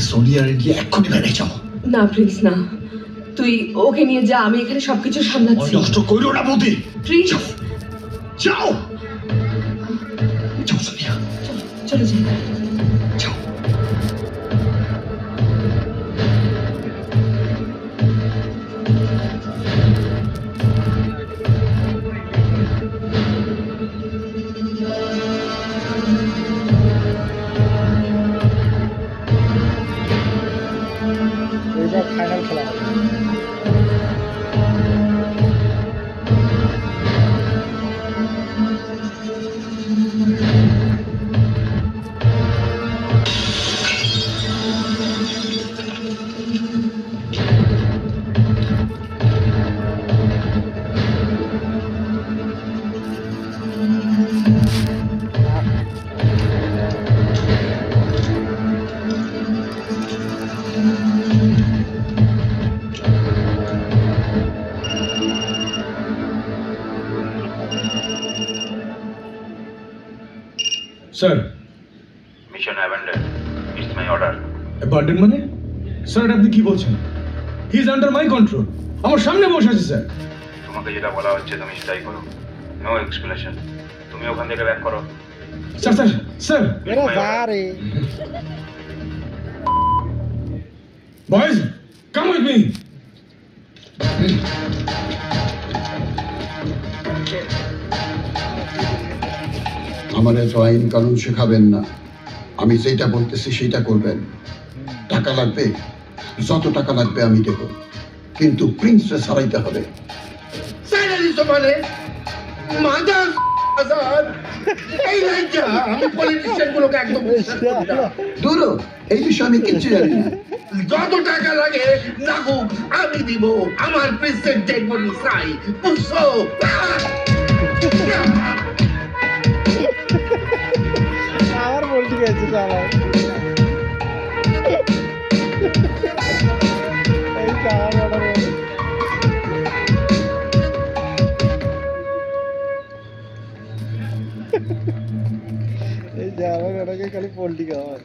সোনিয়ার গিয়ে এক্ষুনি বেড়ে যাও। না প্রিন্স না, তুই ওকে নিয়ে যা, আমি এখানে সবকিছু সামলাচ্ছি। নষ্ট করো না বৌদি, প্রিন্স যাও যাও সোনিয়া, চলে যাই। যাও। এইবার ফাইনাল খেলা হবে। Sir, mission abandoned, it's my order. Burden মানে? স্যার এটা আপনি কি বলছেন? He is under my control. আমার সামনে বসে আছে স্যার। তোমাকে যেটা বলা হচ্ছে তুমি সেটাই করো, নো এক্সপ্লেনেশন। তুমি ওখান থেকে ব্যাক করো। স্যার স্যার স্যার, এরা যা রে। Boys come with me. আমার এত আইন কানুন শেখাবেন না, আমি যেটা বলতেছি সেটা করবেন। টাকা লাগবে, যত টাকা লাগবে আমি দেব, কিন্তু প্রিন্সকে ছাড়াইতে হবে। দূর, এই বিষয়ে আমি কিচ্ছু জানি না। যত টাকা লাগে লাগুক আমি দিব, আমার প্রেসিডেন্ট ডেড বডি চাই, বুঝছো? আমার বলতে গেছে চালা। এই চালা বড় এই যাওয়ার খালি পোল্ট্রি খাওয়া।